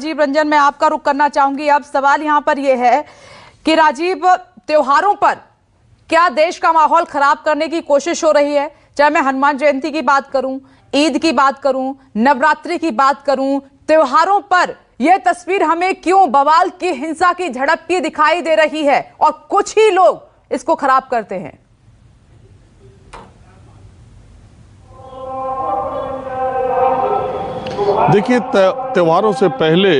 राजीव रंजन, मैं आपका रुख करना चाहूंगी। अब सवाल यहां पर यह है कि राजीव, त्योहारों पर क्या देश का माहौल खराब करने की कोशिश हो रही है? चाहे मैं हनुमान जयंती की बात करूं, ईद की बात करूं, नवरात्रि की बात करूं, त्योहारों पर यह तस्वीर हमें क्यों बवाल की, हिंसा की, झड़प की दिखाई दे रही है और कुछ ही लोग इसको खराब करते हैं? देखिए, त्योहारों से पहले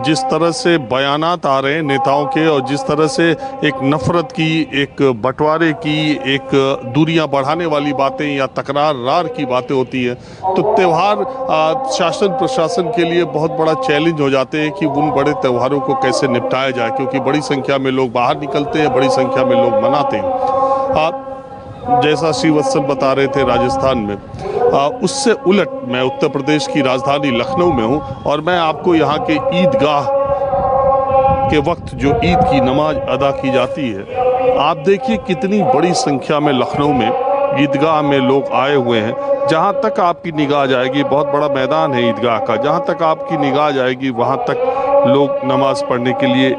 जिस तरह से बयानात आ रहे हैं नेताओं के, और जिस तरह से एक नफरत की, एक बंटवारे की, एक दूरियां बढ़ाने वाली बातें या तकरार की बातें होती हैं, तो त्यौहार शासन प्रशासन के लिए बहुत बड़ा चैलेंज हो जाते हैं कि उन बड़े त्योहारों को कैसे निपटाया जाए, क्योंकि बड़ी संख्या में लोग बाहर निकलते हैं, बड़ी संख्या में लोग मनाते हैं। जैसा श्रीवत्सल बता रहे थे राजस्थान में, उससे उलट मैं उत्तर प्रदेश की राजधानी लखनऊ में हूं, और मैं आपको यहाँ के ईदगाह के वक्त जो ईद की नमाज अदा की जाती है, आप देखिए कितनी बड़ी संख्या में लखनऊ में ईदगाह में लोग आए हुए हैं। जहाँ तक आपकी निगाह जाएगी, बहुत बड़ा मैदान है ईदगाह का, जहाँ तक आपकी निगाह जाएगी वहाँ तक लोग नमाज पढ़ने के लिए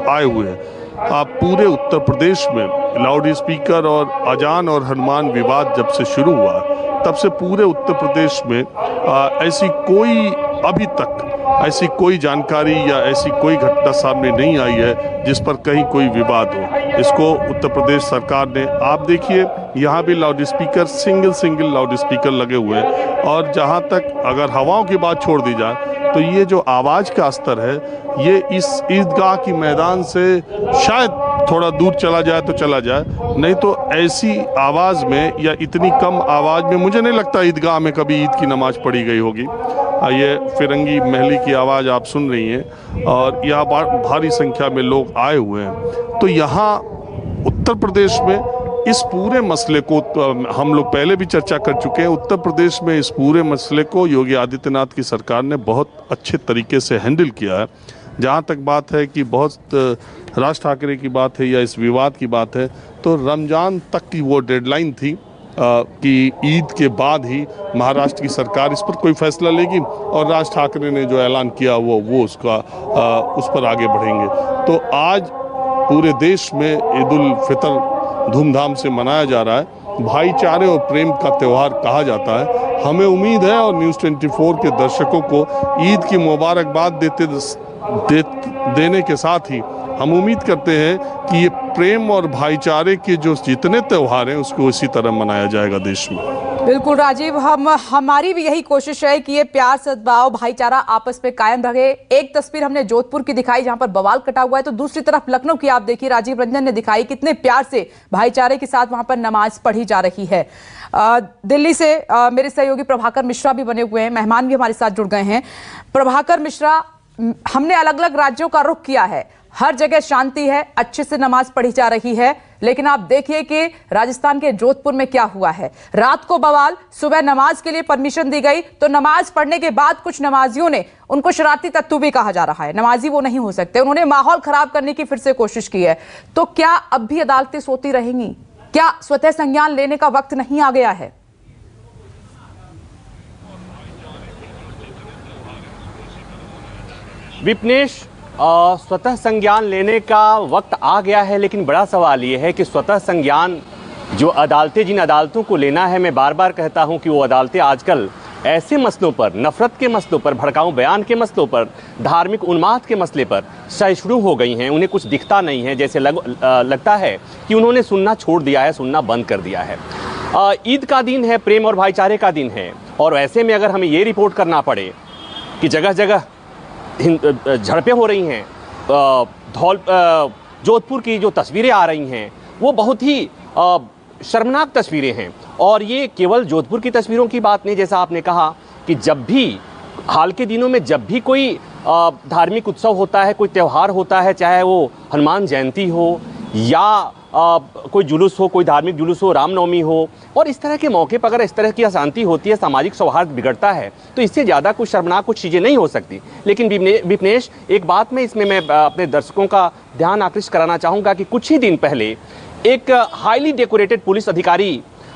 आए हुए हैं। आप पूरे उत्तर प्रदेश में लाउड स्पीकर और अजान और हनुमान विवाद जब से शुरू हुआ, तब से पूरे उत्तर प्रदेश में ऐसी कोई अभी तक ऐसी कोई जानकारी या ऐसी कोई घटना सामने नहीं आई है जिस पर कहीं कोई विवाद हो। इसको उत्तर प्रदेश सरकार ने, आप देखिए यहाँ भी loud speaker single loud speaker लगे हुए हैं, और जहाँ तक अगर हवाओं की बात छोड़ दी जाए तो ये जो आवाज़ का स्तर है, ये इस ईदगाह की मैदान से शायद थोड़ा दूर चला जाए तो चला जाए, नहीं तो ऐसी आवाज़ में या इतनी कम आवाज़ में मुझे नहीं लगता ईदगाह में कभी ईद की नमाज पढ़ी गई होगी। ये फिरंगी महली की आवाज़ आप सुन रही हैं, और यहाँ भारी संख्या में लोग आए हुए हैं। तो यहाँ उत्तर प्रदेश में इस पूरे मसले को, हम लोग पहले भी चर्चा कर चुके हैं, उत्तर प्रदेश में इस पूरे मसले को योगी आदित्यनाथ की सरकार ने बहुत अच्छे तरीके से हैंडल किया है। जहाँ तक बात है कि बहुत राज ठाकरे की बात है या इस विवाद की बात है, तो रमज़ान तक की वो डेडलाइन थी कि ईद के बाद ही महाराष्ट्र की सरकार इस पर कोई फैसला लेगी, और राज ठाकरे ने जो ऐलान किया वो उसका उस पर आगे बढ़ेंगे। तो आज पूरे देश में ईद उल फितर धूमधाम से मनाया जा रहा है। भाईचारे और प्रेम का त्यौहार कहा जाता है। हमें उम्मीद है, और न्यूज़ 24 के दर्शकों को ईद की मुबारकबाद देने के साथ ही हम उम्मीद करते हैं कि ये प्रेम और भाईचारे के जो जितने त्यौहार हैं उसको इसी तरह मनाया जाएगा देश में। बिल्कुल राजीव, हमारी भी यही कोशिश है कि ये प्यार, सद्भाव, भाईचारा आपस में कायम रहे। एक तस्वीर हमने जोधपुर की दिखाई जहां पर बवाल कटा हुआ है, तो दूसरी तरफ लखनऊ की आप देखिए, राजीव रंजन ने दिखाई कितने प्यार से, भाईचारे के साथ वहां पर नमाज पढ़ी जा रही है। दिल्ली से मेरे सहयोगी प्रभाकर मिश्रा भी बने हुए हैं, मेहमान भी हमारे साथ जुड़ गए हैं। प्रभाकर मिश्रा, हमने अलग अलग राज्यों का रुख किया है, हर जगह शांति है, अच्छे से नमाज पढ़ी जा रही है, लेकिन आप देखिए कि राजस्थान के जोधपुर में क्या हुआ है। रात को बवाल, सुबह नमाज के लिए परमिशन दी गई, तो नमाज पढ़ने के बाद कुछ नमाजियों ने, उनको शरारती तत्व भी कहा जा रहा है, नमाजी वो नहीं हो सकते, उन्होंने माहौल खराब करने की फिर से कोशिश की है। तो क्या अब भी अदालतें सोती रहेंगी? क्या स्वतः संज्ञान लेने का वक्त नहीं आ गया है? विपनेश, स्वतः संज्ञान लेने का वक्त आ गया है, लेकिन बड़ा सवाल ये है कि स्वतः संज्ञान जो अदालतें, जिन अदालतों को लेना है, मैं बार बार कहता हूं कि वो अदालतें आजकल ऐसे मसलों पर, नफरत के मसलों पर, भड़काऊ बयान के मसलों पर, धार्मिक उन्माद के मसले पर सहिष्णु हो गई हैं। उन्हें कुछ दिखता नहीं है, जैसे लगता है कि उन्होंने सुनना छोड़ दिया है, सुनना बंद कर दिया है। ईद का दिन है, प्रेम और भाईचारे का दिन है, और ऐसे में अगर हमें ये रिपोर्ट करना पड़े कि जगह जगह झड़पें हो रही हैं, जोधपुर की जो तस्वीरें आ रही हैं वो बहुत ही शर्मनाक तस्वीरें हैं। और ये केवल जोधपुर की तस्वीरों की बात नहीं, जैसा आपने कहा कि जब भी हाल के दिनों में जब भी कोई धार्मिक उत्सव होता है, कोई त्यौहार होता है, चाहे वो हनुमान जयंती हो या कोई जुलूस हो, कोई धार्मिक जुलूस हो, रामनवमी हो, और इस तरह के मौके पर अगर इस तरह की अशांति होती है, सामाजिक सौहार्द बिगड़ता है, तो इससे ज़्यादा कुछ शर्मनाक कुछ चीज़ें नहीं हो सकती। लेकिन विपनेश, एक बात में इसमें मैं अपने दर्शकों का ध्यान आकृष्ट कराना चाहूँगा कि कुछ ही दिन पहले एक हाईली डेकोरेटेड पुलिस अधिकारी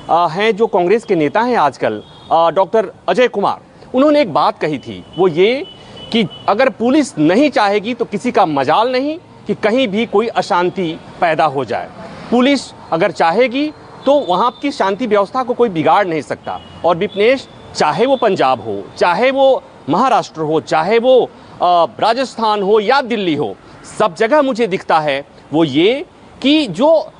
हैं, जो कांग्रेस के नेता हैं आजकल, डॉक्टर अजय कुमार, उन्होंने एक बात कही थी, वो ये कि अगर पुलिस नहीं चाहेगी तो किसी का मजाल नहीं कि कहीं भी कोई अशांति पैदा हो जाए। पुलिस अगर चाहेगी तो वहाँ की शांति व्यवस्था को कोई बिगाड़ नहीं सकता। और विपनेश, चाहे वो पंजाब हो, चाहे वो महाराष्ट्र हो, चाहे वो राजस्थान हो या दिल्ली हो, सब जगह मुझे दिखता है वो ये कि जो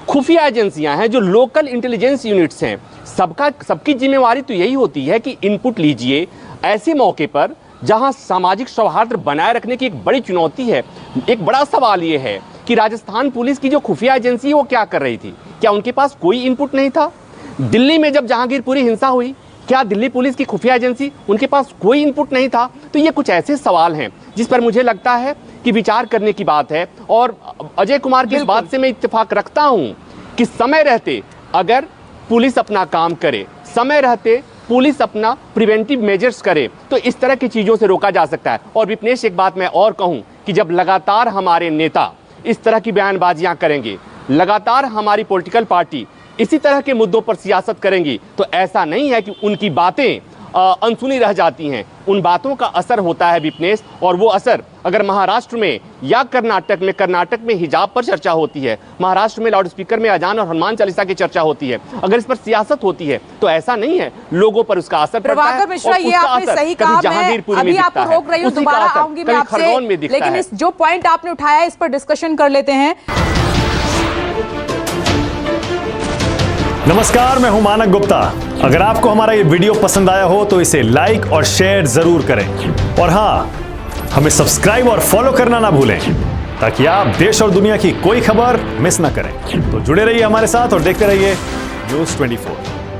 खुफिया एजेंसियां हैं, जो लोकल इंटेलिजेंस यूनिट्स हैं, सबकी जिम्मेवारी तो यही होती है कि इनपुट लीजिए ऐसे मौके पर जहां सामाजिक सौहार्द बनाए रखने की एक बड़ी चुनौती है। एक बड़ा सवाल ये है कि राजस्थान पुलिस की जो खुफिया एजेंसी है वो क्या कर रही थी? क्या उनके पास कोई इनपुट नहीं था? दिल्ली में जब जहांगीरपुरी हिंसा हुई, क्या दिल्ली पुलिस की खुफिया एजेंसी, उनके पास कोई इनपुट नहीं था? तो ये कुछ ऐसे सवाल हैं जिस पर मुझे लगता है कि विचार करने की बात है। और अजय कुमार की इस बात से मैं इत्तेफाक रखता हूं कि समय रहते अगर पुलिस अपना काम करे, समय रहते पुलिस अपना प्रिवेंटिव मेजर्स करे, तो इस तरह की चीज़ों से रोका जा सकता है। और विपनेश, एक बात मैं और कहूं कि जब लगातार हमारे नेता इस तरह की बयानबाजियां करेंगे, लगातार हमारी पॉलिटिकल पार्टी इसी तरह के मुद्दों पर सियासत करेंगी, तो ऐसा नहीं है कि उनकी बातें अनसुनी रह जाती हैं। उन बातों का असर होता है विपनेश, और वो असर अगर महाराष्ट्र में या कर्नाटक में हिजाब पर चर्चा होती है, महाराष्ट्र में लाउड स्पीकर में अजान और हनुमान चालीसा की चर्चा होती है, अगर इस पर सियासत होती है, तो ऐसा नहीं है, लोगों पर उसका असर पड़ता है। प्रभाकर मिश्रा, ये आपने सही कहा। मैं अभी आपको रोक रही हूँ, दोबारा आऊंगी मैं आपसे, लेकिन इस जो पॉइंट आपने उठाया है इस पर डिस्कशन कर लेते हैं। नमस्कार, मैं हूं मानक गुप्ता। अगर आपको हमारा ये वीडियो पसंद आया हो तो इसे लाइक और शेयर जरूर करें, और हां, हमें सब्सक्राइब और फॉलो करना ना भूलें ताकि आप देश और दुनिया की कोई खबर मिस ना करें। तो जुड़े रहिए हमारे साथ और देखते रहिए न्यूज़ 24।